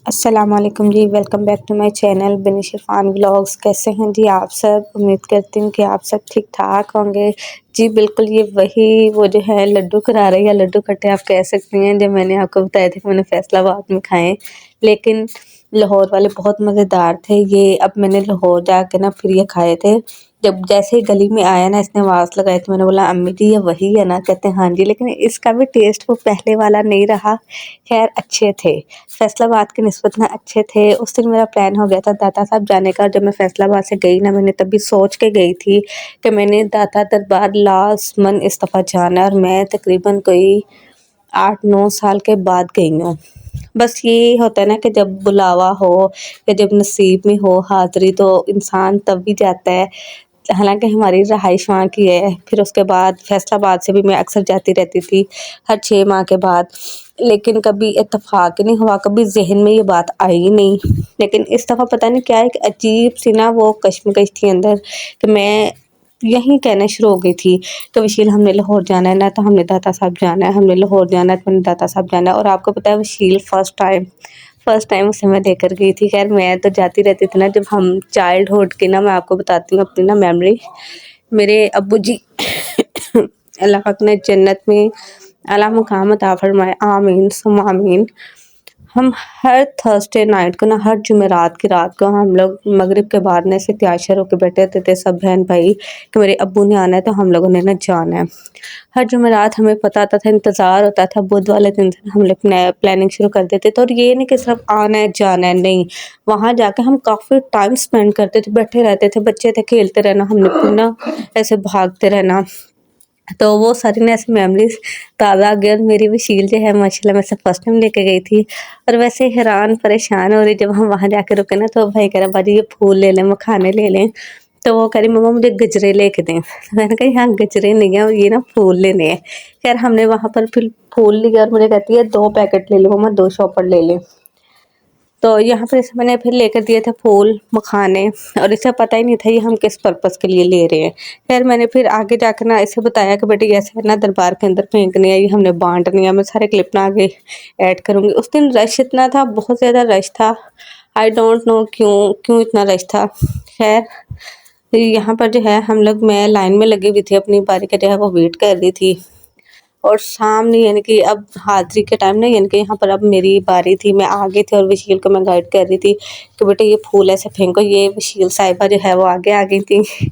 अस्सलाम वालेकुम जी, welcome back to my channel Binish Irfan vlogs. कैसे हैं जी आप सब? उम्मीद करती हूँ कि आप सब ठीक-ठाक होंगे। जी बिल्कुल, ये वही वो जो है लड्डू करारे या लड्डू खट्टे आप कह सकती हैं, जो मैंने आपको बताए थे कि मैंने फैसलाबाद में खाए। लेकिन लाहौर वाले बहुत मज़ेदार थे ये। अब मैंने लाहौर जाके ना फिर ये खाए थे। जब जैसे ही गली में आया ना, इसने आवाज़ लगाई तो मैंने बोला, अम्मी जी ये वही है ना? कहते हैं हाँ जी, लेकिन इसका भी टेस्ट वो पहले वाला नहीं रहा। खैर अच्छे थे, फैसलाबाद की निस्बत में अच्छे थे। उस दिन मेरा प्लान हो गया था दाता साहब जाने का। जब मैं फैसलाबाद से गई ना, मैंने तभी सोच के गई थी कि मैंने दाता दरबार लास्ट मंथ इस दफ़ा जाना है, और मैं तकरीबन कोई 8-9 साल के बाद गई हूँ। बस ये होता है ना कि जब बुलावा हो या जब नसीब में हो हाज़िरी, तो इंसान तब भी जाता है। हालाँकि हमारी रहाइश वहाँ की है। फिर उसके बाद फैसलाबाद से भी मैं अक्सर जाती रहती थी हर 6 माह के बाद। लेकिन कभी इत्तेफ़ाक ही नहीं हुआ, कभी ज़हन में ये बात आई ही नहीं। लेकिन इस दफ़ा पता नहीं क्या एक अजीब-सी ना वो कश्मकश थी अंदर, कि मैं यहीं कहना शुरू हो गई थी कि वशील हमने लाहौर जाना है ना, तो हमने दाता साहब जाना है, हमने लाहौर जाना है तो हमने दाता साहब जाना है। और आपको पता है वशील फर्स्ट टाइम उसे मैं लेकर गई थी। खैर मैं तो जाती रहती थी ना, जब हम चाइल्डहुड की ना, मैं आपको बताती हूँ अपनी ना मेमोरी। मेरे अब्बू जी अल्लाह पाक ने जन्नत में आला मुकाम अता फरमाए, आमीन सुम्मा आमीन। हम हर थर्सडे नाइट को ना, हर जुमेरात की रात को हम लोग मगरिब के बाद ना ऐसे तैयार होके बैठे रहते थे सब बहन भाई, कि मेरे अब्बू ने आना है तो हम लोगों ने ना जाना है। हर जुमेरात हमें पता होता था, इंतज़ार होता था, बुध वाले दिन से हम लोग प्लानिंग शुरू कर देते थे। और ये नहीं कि सिर्फ आना है जाना है, नहीं, वहाँ जाके हम काफ़ी टाइम स्पेंड करते थे, बैठे रहते थे, बच्चे थे, खेलते रहना, हमने फिर ना ऐसे भागते रहना। तो वो सारी ना ऐसी मेमोरीज़ ताज़ा आ गई। और मेरी वशील जो है माशाल्लाह मैं से फर्स्ट टाइम लेके गई थी, और वैसे हैरान परेशान हो रही जब हम वहाँ जाके रुके ना, तो भाई कह रहा बाजी ये फूल ले लें, मखाने ले लें। तो वो कह रही मम्मा मुझे गजरे लेके दें। मैंने कहा यहाँ गजरे नहीं है, ये ना फूल लेने हैं। खैर हमने वहाँ पर फिर फूल लिए, और मुझे कहती है 2 पैकेट ले लो मम्मा, 2 शॉपर ले लें। तो यहाँ पर इसे मैंने फिर लेकर दिए थे फूल, मखाने, और इसे पता ही नहीं था ये हम किस पर्पज़ के लिए ले रहे हैं। ख़ैर मैंने फिर आगे जाकर ना इसे बताया कि बेटे ऐसे है ना, दरबार के अंदर फेंकनी है, ये हमने बाँटनी है। मैं सारे क्लिप ना आगे ऐड करूँगी। उस दिन रश इतना था, बहुत ज़्यादा रश था। आई डोंट नो क्यों क्यों इतना रश था। ख़ैर यहाँ पर जो है हम लोग, मैं लाइन में लगी हुई थी, अपनी बारी का जो है वो वेट कर रही थी। और सामने यानी कि अब हाज़िरी के टाइम ना, यानी कि यहाँ पर अब मेरी बारी थी, मैं आगे थी और वशील को मैं गाइड कर रही थी कि बेटे ये फूल ऐसे फेंको। ये वशील साहिबा जो है वो आगे आ गई थी।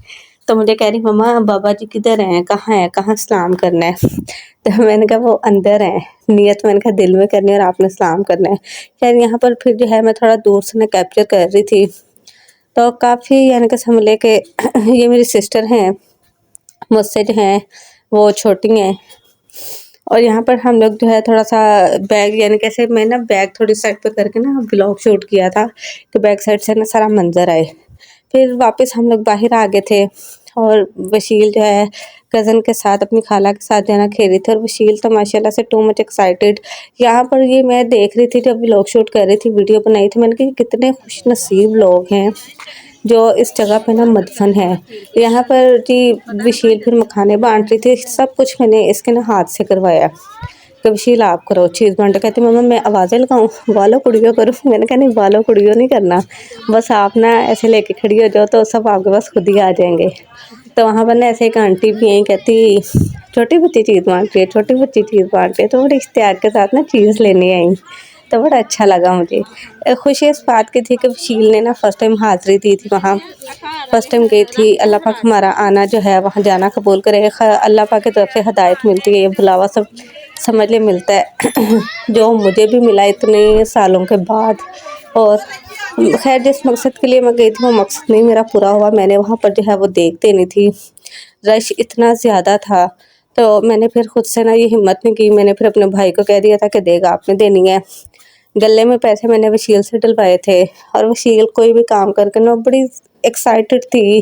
तो मुझे कह रही मम्मा बाबा जी किधर हैं, कहाँ हैं, कहाँ सलाम करना है? तो मैंने कहा वो अंदर हैं, नियत मैंने कहा दिल में करनी है और आपने सलाम करना है। खैर यहाँ पर फिर जो है मैं थोड़ा दूर से ना कैप्चर कर रही थी, तो काफ़ी यानी कि समझ लें कि ये मेरी सिस्टर हैं, मुझसे जो हैं वो छोटी हैं। और यहाँ पर हम लोग जो है थोड़ा-सा बैग, यानी कैसे मैं ना बैग थोड़ी साइड पे करके ना व्लॉग शूट किया था, कि बैक साइड से ना सारा मंज़र आए। फिर वापस हम लोग बाहर आ गए थे, और वशील जो है कज़न के साथ, अपनी खाला के साथ जो है ना खेल रही थी। और वशील तो माशाल्लाह से टू मच एक्साइटेड। यहाँ पर ये मैं देख रही थी जब व्लॉग शूट कर रही थी, वीडियो बनाई थी, मैंने कहा कितने खुशनसीब लोग हैं जो इस जगह पे ना मदफन है। यहाँ पर जी वशील फिर मखाने बाँट रही थी, सब कुछ मैंने इसके ना हाथ से करवाया। तो वशील आप करो चीज़ बाँटो। कहती मम्मा मैं आवाज़ें लगाऊँ, बालो कुड़ियों करूँ? मैंने कहा नहीं बालो कुड़ियों नहीं करना, बस आप ना ऐसे लेके खड़ी हो जाओ तो सब आपके पास खुद ही आ जाएँगे। तो वहाँ पर ना ऐसे एक आंटी भी आई, कहती छोटी बच्ची चीज़ बाँट रही है, छोटी बच्ची चीज़ बाँट रही है। तो बड़े इश्तियार के साथ ना चीज़ लेने आई। तो बड़ा अच्छा लगा मुझे। खुशी इस बात की थी कि वशील ने ना फर्स्ट टाइम हाज़िरी दी थी वहाँ, फर्स्ट टाइम गई थी। अल्लाह पाक हमारा आना जो है वहाँ जाना कबूल करे। अल्लाह पाक की तरफ से हिदायत मिलती है, ये बुलावा सब समझ ले मिलता है जो मुझे भी मिला इतने सालों के बाद। और खैर जिस मकसद के लिए मैं गई थी वो मकसद नहीं मेरा पूरा हुआ। मैंने वहाँ पर जो है वो देख देनी थी, रश इतना ज़्यादा था। तो मैंने फिर खुद से ना ये हिम्मत नहीं की, मैंने फिर अपने भाई को कह दिया था कि देगा आपने देनी है। गले में पैसे मैंने वशील से डलवाए थे, और वशील कोई भी काम करके ना बड़ी एक्साइटेड थी।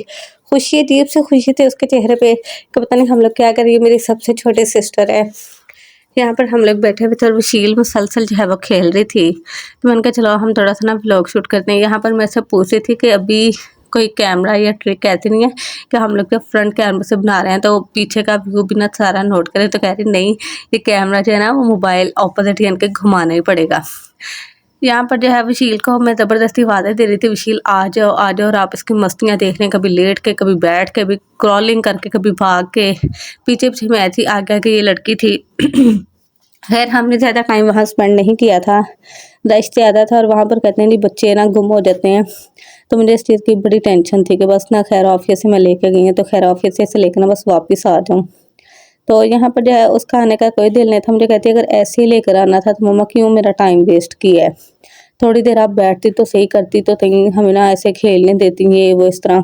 खुशी, अजीब सी खुशी थी उसके चेहरे पे कि पता नहीं हम लोग क्या करें, ये मेरी सबसे छोटी सिस्टर है। यहाँ पर हम लोग बैठे हुए थे और वशील मुसलसल जो है वो खेल रही थी। तो मैंने कहा चलो हम थोड़ा सा ना व्लॉग शूट करते हैं। यहाँ पर मैं से पूछ रही थी कि अभी कोई कैमरा या ट्रिक ऐसी नहीं है कि हम लोग जब फ्रंट कैमरा से बना रहे हैं तो पीछे का व्यू भी ना सारा नोट करें। तो कह रही नहीं, ये कैमरा जो है ना वो मोबाइल ऑपोजिट यानी कि घुमाना ही पड़ेगा। यहाँ पर जो है वशील को मैं ज़बरदस्ती वादे दे रही थी, वशील आ जाओ और आप इसकी मस्तियाँ देख रहे हैं, कभी लेट के, कभी बैठ के, कभी क्रॉलिंग करके, कभी भाग के। पीछे पीछे मैं थी, आगे आगे ये लड़की थी। खैर हमने ज़्यादा टाइम वहाँ स्पेंड नहीं किया था, रश ज़्यादा था और वहाँ पर कहते हैं नहीं बच्चे ना गुम हो जाते हैं, तो मुझे इस चीज़ की बड़ी टेंशन थी कि बस ना खैर ऑफिस से मैं लेके गई हूँ, तो खैर ऑफिस से लेकर ना बस वापस आ जाऊँ। तो यहाँ पर जो है उसका आने का कोई दिल नहीं था। मुझे कहती है अगर ऐसे ही लेकर आना था तो मम्मा क्यों मेरा टाइम वेस्ट किया है, थोड़ी देर आप बैठती तो सही, करती तो सही, हमें ना ऐसे खेलने देती ये वो इस तरह।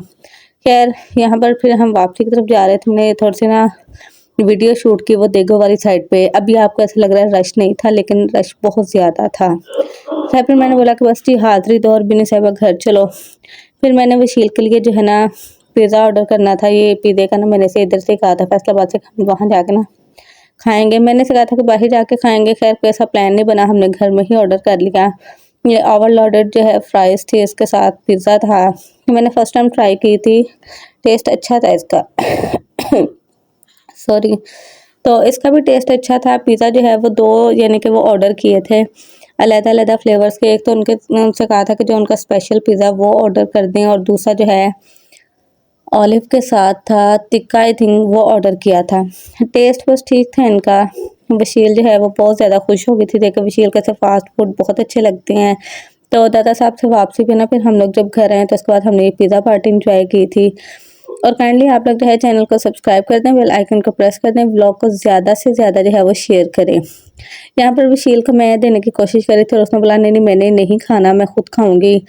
खैर यहाँ पर फिर हम वापसी की तरफ जा रहे थे, हमने थोड़ी सी ना वीडियो शूट की वो देगो वाली साइड पे। अभी आपको ऐसा लग रहा है रश नहीं था, लेकिन रश बहुत ज़्यादा था। खैर फिर मैंने बोला कि बस जी हाज़िरी दो और बिनी साहिबा घर चलो। फिर मैंने वशील के लिए जो है ना पिज़्ज़ा ऑर्डर करना था। ये पिज़्ज़े का ना मैंने से इधर से कहा था फैसलाबाद से, वहाँ जाके ना खाएँगे। मैंने से कहा था कि बाहर जाके खाएँगे, खैर कोई ऐसा प्लान नहीं बना, हमने घर में ही ऑर्डर कर लिया। ये ओवरलोडेड जो है फ्राइज़ थी, इसके साथ पिज़्ज़ा था। मैंने फर्स्ट टाइम ट्राई की थी, टेस्ट अच्छा था इसका। सॉरी। तो इसका भी टेस्ट अच्छा था। पिज़्ज़ा जो है वो 2 यानी कि वो ऑर्डर किए थे अलग-अलग फ्लेवर्स के। एक तो उनसे कहा था कि जो उनका स्पेशल पिज़्ज़ा वो ऑर्डर कर दें, और दूसरा जो है ऑलिव के साथ था टिक्का, आई थिंक वो ऑर्डर किया था। टेस्ट बस ठीक था इनका। वशील जो है वो बहुत ज़्यादा खुश हो गई थी देख के, वशील को ऐसे फास्ट फूड बहुत अच्छे लगते हैं। तो दादा साहब से वापसी पे ना फिर हम लोग जब घर आए तो उसके बाद हमने ये पिज़्ज़ा पार्टी एंजॉय की थी। और काइंडली आप लोग जो है चैनल को सब्सक्राइब कर दें, बेल आइकन को प्रेस कर दें, व्लॉग को ज़्यादा से ज़्यादा जो है वो शेयर करें। यहाँ पर वशील को मैं देने की कोशिश करी थी और उसने बोला नहीं नहीं मैंने नहीं खाना, मैं खुद खाऊंगी।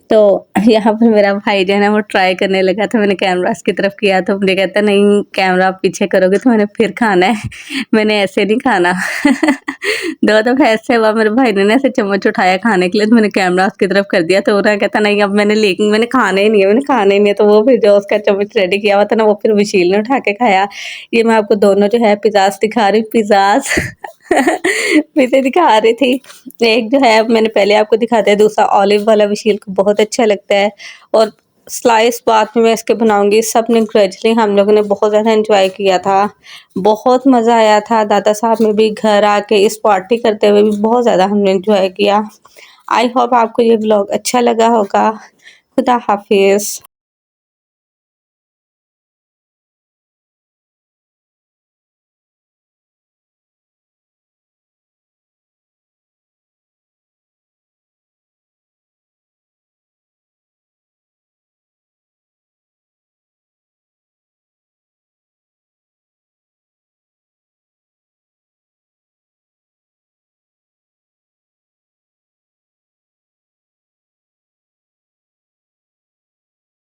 तो यहाँ पर मेरा भाई जो है ना वो ट्राई करने लगा, तो मैंने कैमरा उसकी तरफ किया तो मुझे कहता नहीं कैमरा आप पीछे करोगे तो मैंने फिर खाना है, मैंने ऐसे नहीं खाना। 2 दफ़ा ऐसे हुआ, मेरे भाई ने ना ऐसे चम्मच उठाया खाने के लिए, तो मैंने कैमरा उसकी तरफ कर दिया, तो वो ना कहता नहीं अब मैंने खाना ही नहीं है, मैंने खाना ही नहीं है। तो वो फिर जो उसका चम्मच रेडी किया हुआ था ना वो फिर वशील ने उठा के खाया। ये मैं आपको दोनों जो है पिज़्ज़ाज़ दिखा रही हूँ, पिज़्ज़ाज़ पिज़्ज़ा दिखा रही थी। एक जो है मैंने पहले आपको दिखाते हैं, दूसरा ऑलिव वाला वशील को बहुत अच्छा लगता है, और स्लाइस बाद में मैं इसके बनाऊंगी। सब ने ग्रेजुअली हम लोगों ने बहुत ज़्यादा एंजॉय किया था, बहुत मज़ा आया था। दादा साहब में भी घर आके इस पार्टी करते हुए भी बहुत ज़्यादा हमने एंजॉय किया। आई होप आपको ये व्लॉग अच्छा लगा होगा। खुदा हाफिज़।